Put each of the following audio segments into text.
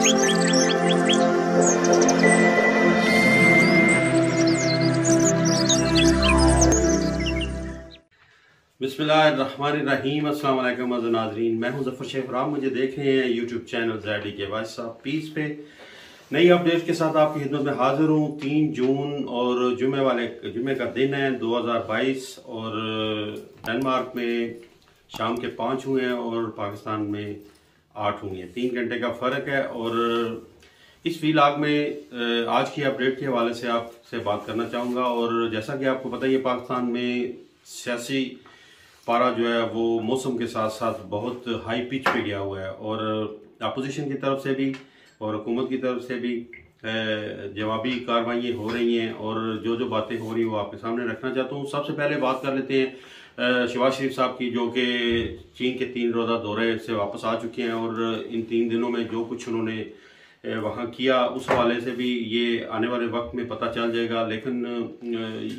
बिस्मिल्लाहिर्रहमानिर्रहीम। अस्सलाम वालेकुम नाज़रीन, मैं हूं ज़फ़र शेख। मुझे देख रहे हैं यूट्यूब चैनल ज़ैडी के वाइस साहब पीस पे नई अपडेट के साथ आपकी खिदमत में हाजिर हूं। 3 जून और जुमे का दिन है 2022 और डेनमार्क में शाम के 5 हुए हैं और पाकिस्तान में 8 हुए हैं। 3 घंटे का फ़र्क है और इस व्लॉग में आज की अपडेट के हवाले से आपसे बात करना चाहूँगा। और जैसा कि आपको पता ही है, पाकिस्तान में सियासी पारा जो है वो मौसम के साथ साथ बहुत हाई पिच पे गया हुआ है और अपोजिशन की तरफ से भी और हुकूमत की तरफ से भी जवाबी कार्रवाइयाँ हो रही हैं और जो बातें हो रही हैं वो आपके सामने रखना चाहता हूँ। सबसे पहले बात कर लेते हैं शहबाज शरीफ साहब की, जो कि चीन के 3 रोज़ा दौरे से वापस आ चुके हैं और इन 3 दिनों में जो कुछ उन्होंने वहाँ किया उस हवाले से भी ये आने वाले वक्त में पता चल जाएगा। लेकिन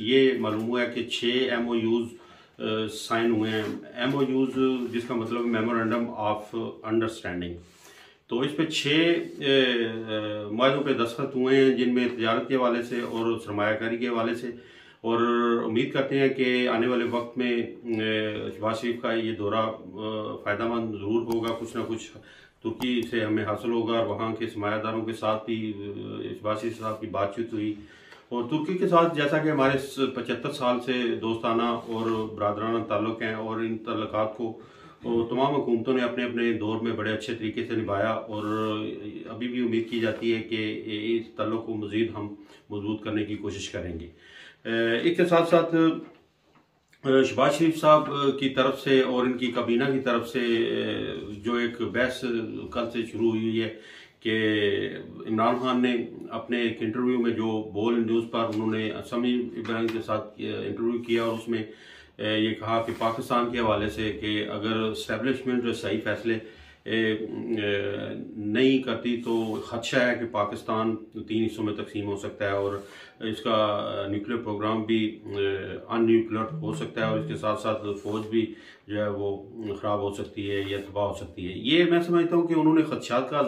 ये मालूम हुआ है कि 6 MOUs साइन हुए हैं। MOUs जिसका मतलब मेमोरेंडम ऑफ अंडरस्टैंडिंग। तो इस पे 6 माहों पे दस्तखत हुए हैं, जिनमें तजारत के हवाले से और सरमायाकारी के हवाले से। और उम्मीद करते हैं कि आने वाले वक्त में शहबाज शरीफ का ये दौरा फ़ायदेमंद ज़रूर होगा। कुछ ना कुछ तुर्की से हमें हासिल होगा और वहाँ के सरमायादारों के साथ भी शहबाज शरीफ साहब की बातचीत हुई। और तुर्की के साथ जैसा कि हमारे 75 साल से दोस्ताना और बरादराना ताल्लुक़ हैं और इन ताल्लुकात को तमाम हुकूमतों ने अपने अपने दौर में बड़े अच्छे तरीके से निभाया और अभी भी उम्मीद की जाती है कि इस ताल्लुक़ को मज़ीद हम मजबूत करने की कोशिश करेंगे। इसके साथ साथ शहबाज शरीफ साहब की तरफ से और इनकी काबीना की तरफ से जो एक बहस कल से शुरू हुई है कि इमरान खान ने अपने एक इंटरव्यू में जो बोल न्यूज़ पर उन्होंने समी इब्राहिम के साथ इंटरव्यू किया और उसमें ये कहा कि पाकिस्तान के हवाले से कि अगर इस्टेब्लिशमेंट जो सही फैसले नहीं करती तो खदशा है कि पाकिस्तान 3 हिस्सों में तकसीम हो सकता है और इसका न्यूक्लियर प्रोग्राम भी अनन्यूक्लियर हो सकता है और इसके साथ साथ फौज भी जो है वो ख़राब हो सकती है या तबाह हो सकती है। ये मैं समझता हूँ कि उन्होंने खदशात का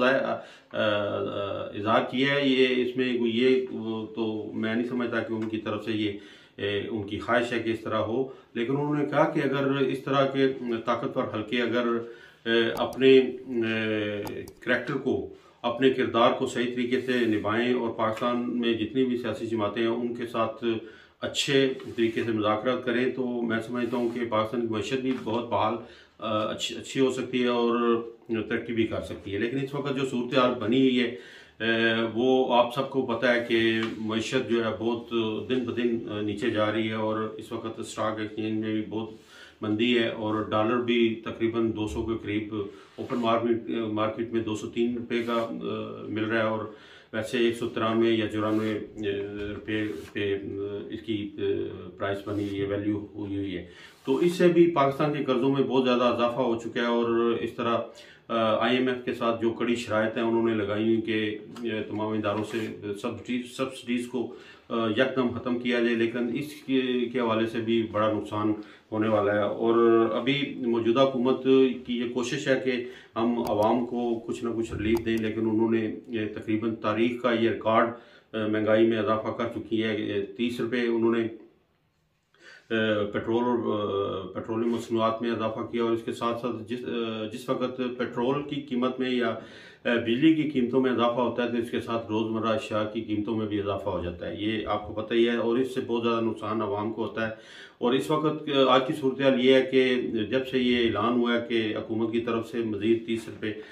इज़हार किया है। ये इसमें ये तो मैं नहीं समझता कि उनकी तरफ से ये उनकी ख्वाहिश है कि इस तरह हो। लेकिन उन्होंने कहा कि अगर इस तरह के ताकतवर हल्के अगर अपने करैक्टर को, अपने किरदार को सही तरीके से निभाएं और पाकिस्तान में जितनी भी सियासी जमातें हैं उनके साथ अच्छे तरीके से मुज़ाकरात करें तो मैं समझता हूँ कि पाकिस्तान की मईशत भी बहुत बहाल अच्छी हो सकती है और तरक्की भी कर सकती है। लेकिन इस वक्त जो सूरत हाल बनी हुई है वो आप सबको पता है कि मईशत जो है बहुत दिन ब दिन नीचे जा रही है और इस वक्त स्टॉक एक्सचेंज में भी बहुत मंदी है और डॉलर भी तकरीबन 200 के करीब ओपन मार्केट में 203 रुपये का मिल रहा है और वैसे 193 या 94 रुपये पे इसकी प्राइस बनी हुई है, वैल्यू हुई है। तो इससे भी पाकिस्तान के कर्ज़ों में बहुत ज़्यादा इजाफा हो चुका है और इस तरह IMF के साथ जो कड़ी शराइत हैं उन्होंने लगाई हुई कि तमाम इदारों से सब्सिडीज़ को यकदम ख़त्म किया जाए। लेकिन इसके हवाले से भी बड़ा नुकसान होने वाला है और अभी मौजूदा हुकूमत की ये कोशिश है कि हम आवाम को कुछ ना कुछ रिलीफ दें। लेकिन उन्होंने तकरीबन तारीख का ये रिकॉर्ड महंगाई में इजाफा कर चुकी है। 30 रुपये उन्होंने पेट्रोल और पेट्रोलियम मसनूआत में इजाफा किया और इसके साथ साथ जिस वक्त पेट्रोल की कीमत में या बिजली की कीमतों में इजाफा होता है तो इसके साथ रोज़मर्रा अशिया की कीमतों में भी इजाफा हो जाता है। ये आपको पता ही है और इससे बहुत ज़्यादा नुकसान आवाम को होता है। और इस वक्त आज की सूरत हाल ये है कि जब से ये ऐलान हुआ है कि हुकूमत की तरफ से मज़ीद 30 रुपये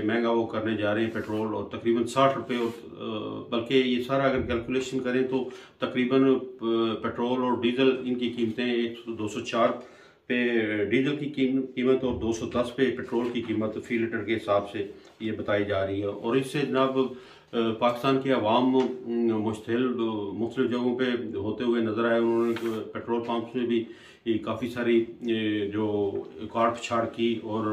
महंगा वो करने जा रहे हैं पेट्रोल और तकरीबन 60 रुपये, बल्कि ये सारा अगर कैलकुलेशन करें तो तकरीबन पेट्रोल और डीजल इनकी कीमतें 204 पे डीजल की कीमत और 210 पे पेट्रोल की कीमत फ़ी लीटर के हिसाब से ये बताई जा रही है। और इससे जनाब पाकिस्तान के अवाम मुश्तिल मुख्तलिफ जगहों पे होते हुए नज़र आए। उन्होंने पेट्रोल पंप में भी काफ़ी सारी जो काट छाड़ की और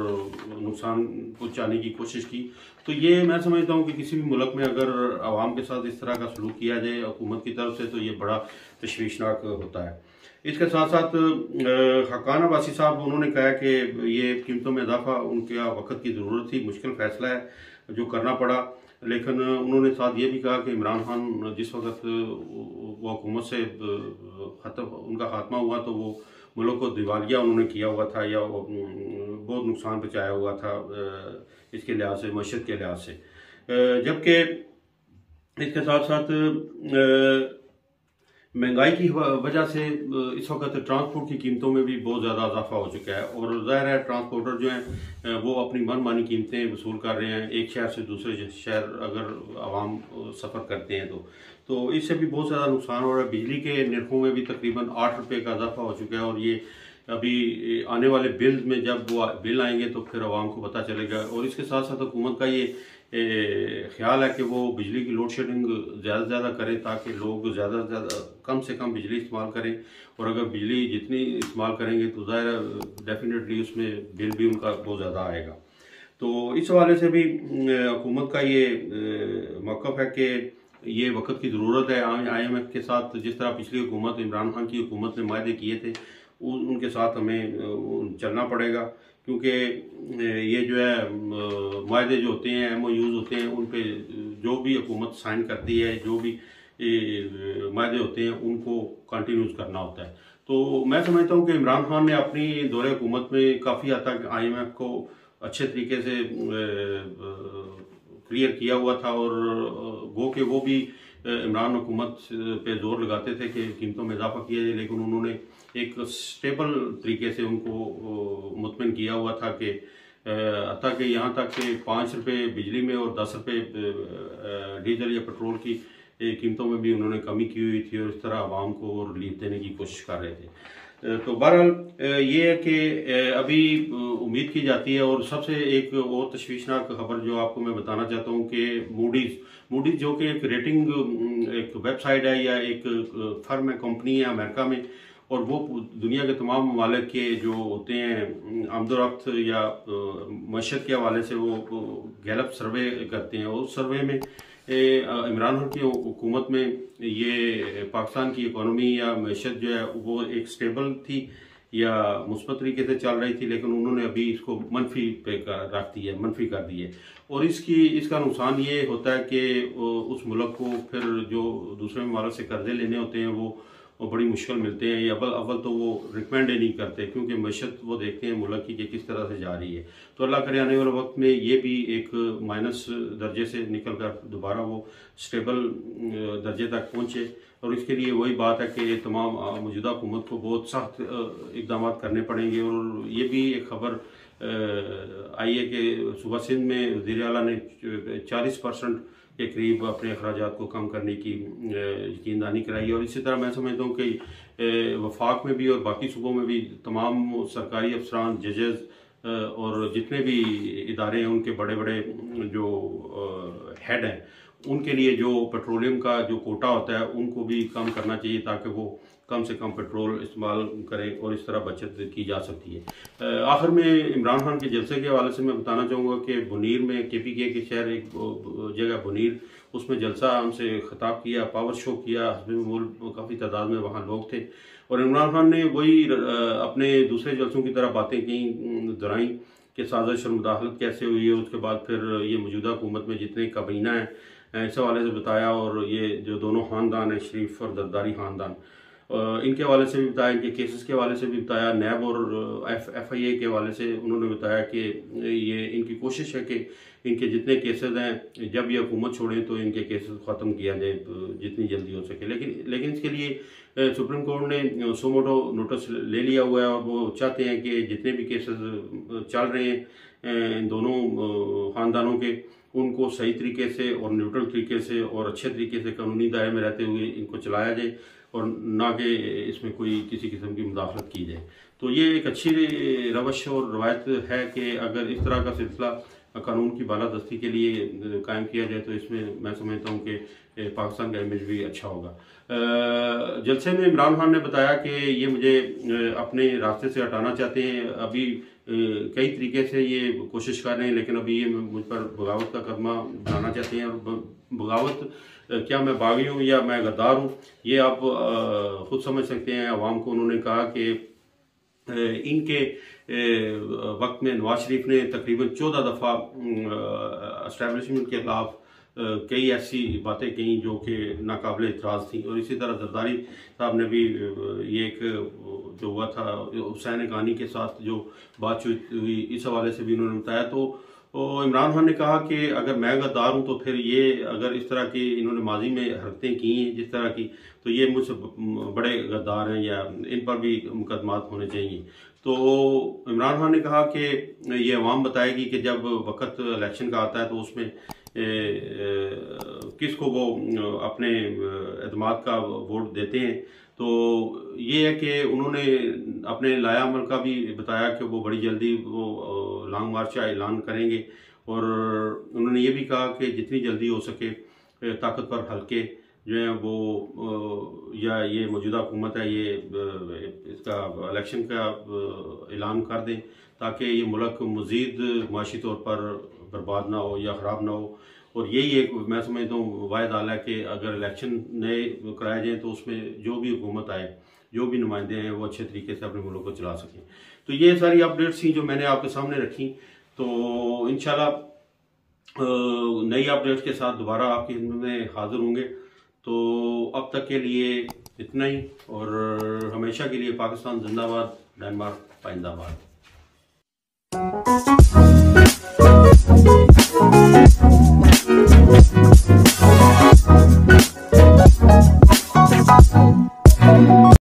नुकसान पहुँचाने की कोशिश की। तो ये मैं समझता हूँ कि किसी भी मुल्क में अगर आवाम के साथ इस तरह का सलूक किया जाए हुकूमत की तरफ से तो ये बड़ा तशवीशनाक होता है। इसके साथ साथ हकान अब्बासी साहब उन्होंने कहा कि ये कीमतों में इजाफा उनके वक्त की ज़रूरत थी, मुश्किल फ़ैसला है जो करना पड़ा। लेकिन उन्होंने साथ ये भी कहा कि इमरान खान जिस वक्त वो हुकूमत से उनका खात्मा हुआ तो वो मुल्क को दिवालिया उन्होंने किया हुआ था या बहुत नुकसान पहुँचाया हुआ था इसके लिहाज से, मशत के लिहाज से। जबकि इसके साथ साथ महंगाई की वजह से इस वक्त ट्रांसपोर्ट की कीमतों में भी बहुत ज़्यादा इजाफा हो चुका है और ज़ाहिर है ट्रांसपोर्टर जो हैं वो अपनी मनमानी कीमतें वसूल कर रहे हैं। एक शहर से दूसरे शहर अगर आवाम सफ़र करते हैं तो इससे भी बहुत ज़्यादा नुकसान हो रहा है। बिजली के निर्खों में भी तकरीबन 8 रुपये का इजाफा हो चुका है और ये अभी आने वाले बिल में जब वो बिल आएंगे तो फिर आवाम को पता चलेगा। और इसके साथ साथ हुकूमत का ये ख्याल है कि वो बिजली की लोड शेडिंग ज़्यादा से ज़्यादा करें ताकि लोग ज़्यादा से ज़्यादा कम से कम बिजली इस्तेमाल करें और अगर बिजली जितनी इस्तेमाल करेंगे तो ज़ाहिर डेफिनेटली उसमें बिल भी उनका बहुत ज़्यादा आएगा। तो इस हवाले से भी हुकूमत का ये मौक़िफ़ है कि ये वक्त की ज़रूरत है। IMF के साथ जिस तरह पिछली हुकूमत इमरान खान की हुकूमत ने वायदे किए थे उनके साथ हमें चलना पड़ेगा, क्योंकि ये जो है मायदे जो होते हैं, MOUs होते हैं, उन पे जो भी हुकूमत साइन करती है, जो भी मायदे होते हैं उनको कंटिन्यूस करना होता है। तो मैं समझता हूँ कि इमरान खान ने अपनी दौरे हुकूमत में काफ़ी हद तक IMF को अच्छे तरीके से क्लियर किया हुआ था और गो के वो भी इमरान हुकूमत पे जोर लगाते थे कि कीमतों में इजाफा किया जाए, लेकिन उन्होंने एक स्टेबल तरीके से उनको मुतमिन किया हुआ था कि हत्ता कि यहाँ तक कि 5 रुपये बिजली में और 10 रुपये डीजल या पेट्रोल की कीमतों में भी उन्होंने कमी की हुई थी और इस तरह आवाम को रिलीफ देने की कोशिश कर रहे थे। तो बहरहाल ये है कि अभी उम्मीद की जाती है। और सबसे एक और तशवीशनाक खबर जो आपको मैं बताना चाहता हूँ कि मूडीज जो कि एक रेटिंग एक वेबसाइट है या एक फर्म है, कंपनी है अमेरिका में, और वो दुनिया के तमाम ममालिक के जो होते हैं आमदोरफ्त या मशत के हवाले से वो गैलप सर्वे करते हैं। उस सर्वे में इमरान खान की हुकूमत में ये पाकिस्तान की इकोनॉमी या मैशत जो है वो एक स्टेबल थी या मुस्बत तरीके से चल रही थी, लेकिन उन्होंने अभी इसको मनफी पे रख दी है, मनफी कर दी है। और इसका नुकसान ये होता है कि उस मुल्क को फिर जो दूसरे ममालिक से कर्जे लेने होते हैं वो बड़ी मुश्किल मिलते हैं। या अव्वल तो वो रिकमेंड ही नहीं करते, क्योंकि मैशत वो देखते हैं मुल्क की कि किस तरह से जा रही है। तो अल्लाह करे आने वाले वक्त में ये भी एक माइनस दर्जे से निकल कर दोबारा वो स्टेबल दर्जे तक पहुँचे। और इसके लिए वही बात है कि तमाम मौजूदा हुकूमत को बहुत सख्त इकदाम करने पड़ेंगे। और ये भी एक खबर आई है कि सूबा सिंध में वज़ीर आला ने 40% के करीब अपने अखराजात को कम करने की यकीनदानी कराई है। और इसी तरह मैं समझता हूँ कि वफाक में भी और बाकी सूबों में भी तमाम सरकारी अफसरान, जजेस और जितने भी इदारे हैं उनके बड़े बड़े जो हेड हैं उनके लिए जो पेट्रोलियम का जो कोटा होता है उनको भी कम करना चाहिए ताकि वो कम से कम पेट्रोल इस्तेमाल करें और इस तरह बचत की जा सकती है। आखिर में इमरान खान के जलसे के हवाले से मैं बताना चाहूँगा कि बुनीर में KPK के शहर एक जगह बुनीर, उसमें जलसा हमसे खिताब किया, पावर शो किया, काफ़ी तादाद में वहाँ लोग थे। और इमरान खान ने वही अपने दूसरे जलसों की तरह बातें की, दोहराई कि साजिश और मुदाखलत कैसे हुई है। उसके बाद फिर ये मौजूदा हुकूमत में जितने काबीना है इस हवाले से बताया। और ये जो दोनों ख़ानदान है, शरीफ और जरदारी ख़ानदान, इनके हवाले से भी बताया, इनके केसेस के हवाले से भी बताया, नैब और FIA के हवाले से उन्होंने बताया कि ये इनकी कोशिश है कि इनके जितने केसेस हैं जब ये हुकूमत छोड़ें तो इनके केसेस ख़त्म किया जाए जितनी जल्दी हो सके। लेकिन इसके लिए सुप्रीम कोर्ट ने सुमोटो नोटिस ले लिया हुआ है और वो चाहते हैं कि जितने भी केसेस चल रहे हैं इन दोनों ख़ानदानों के, उनको सही तरीके से और न्यूट्रल तरीके से और अच्छे तरीके से कानूनी दायरे में रहते हुए इनको चलाया जाए और ना कि इसमें कोई किसी किस्म की मुदाखलत की जाए। तो ये एक अच्छी रवश और रवायत है कि अगर इस तरह का सिलसिला कानून की बालादस्ती के लिए कायम किया जाए तो इसमें मैं समझता हूँ कि पाकिस्तान का इमेज भी अच्छा होगा। जलसे में इमरान खान ने बताया कि ये मुझे अपने रास्ते से हटाना चाहते हैं। अभी कई तरीके से ये कोशिश कर रहे हैं, लेकिन अभी ये मुझ पर बगावत का कदमा बनाना चाहते हैं। और बगावत क्या मैं बागी हूँ या मैं गद्दार हूँ ये आप खुद समझ सकते हैं। अवाम को उन्होंने कहा कि इनके वक्त में नवाज शरीफ ने तकरीबन 14 दफ़ा एस्टेब्लिशमेंट के खिलाफ कई ऐसी बातें कही जो कि नाकाबिल इतराज़ थी। और इसी तरह जरदारी साहब ने भी ये एक जो हुआ था हुसैन हक्कानी के साथ जो बातचीत हुई, इस हवाले से भी उन्होंने बताया। तो इमरान खान ने कहा कि अगर मैं गद्दार हूँ तो फिर ये अगर इस तरह की इन्होंने माजी में हरकतें की हैं जिस तरह की, तो ये मुझसे बड़े गद्दार हैं या इन पर भी मुकदमात होने चाहिए। तो इमरान खान ने कहा कि ये अवाम बताएगी कि जब वक्त इलेक्शन का आता है तो उसमें किसको वो अपने एतमाद का वोट देते हैं। तो ये है कि उन्होंने अपने लाया अमल का भी बताया कि वो बड़ी जल्दी वो लॉन्ग मार्च का ऐलान करेंगे। और उन्होंने ये भी कहा कि जितनी जल्दी हो सके ताकतवर हल्के जो है वो या ये मौजूदा हुकूमत है ये इसका इलेक्शन का ऐलान कर दें ताकि ये मुल्क मज़ीद माशी तौर पर बर्बाद ना हो या ख़राब ना हो। और यही एक मैं समझता हूँ वाहिद हाल है कि अगर इलेक्शन नए कराए जाएँ तो उसमें जो भी हुकूमत आए, जो भी नुमाइंदे हैं वो अच्छे तरीके से अपने मुल्क को चला सकें। तो ये सारी अपडेट्स थी जो मैंने आपके सामने रखी। तो इंशाल्लाह नई अपडेट्स के साथ दोबारा आपकी खिदमत में हाजिर होंगे। तो अब तक के लिए इतना ही, और हमेशा के लिए पाकिस्तान जिंदाबाद, डेनमार्क पाइंदाबाद।